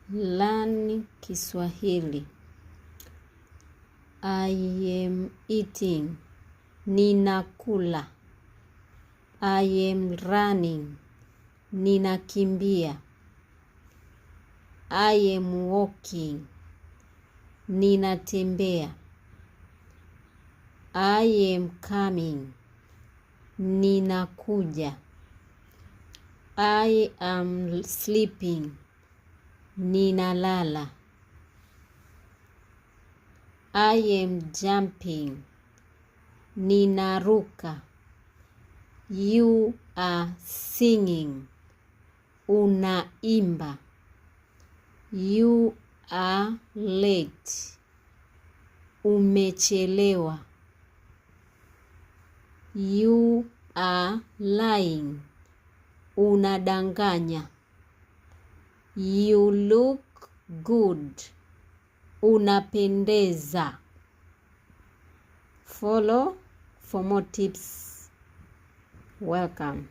Learn Kiswahili. I am eating. Ninakula. I am running. Ninakimbia. I am walking. Ninatembea. I am coming. Ninakuja. I am sleeping. Ninalala. I am jumping. Ninaruka. You are singing. Unaimba. You are late. Umechelewa. You are lying. Unadanganya. You look good. Unapendeza. Follow for more tips. Welcome.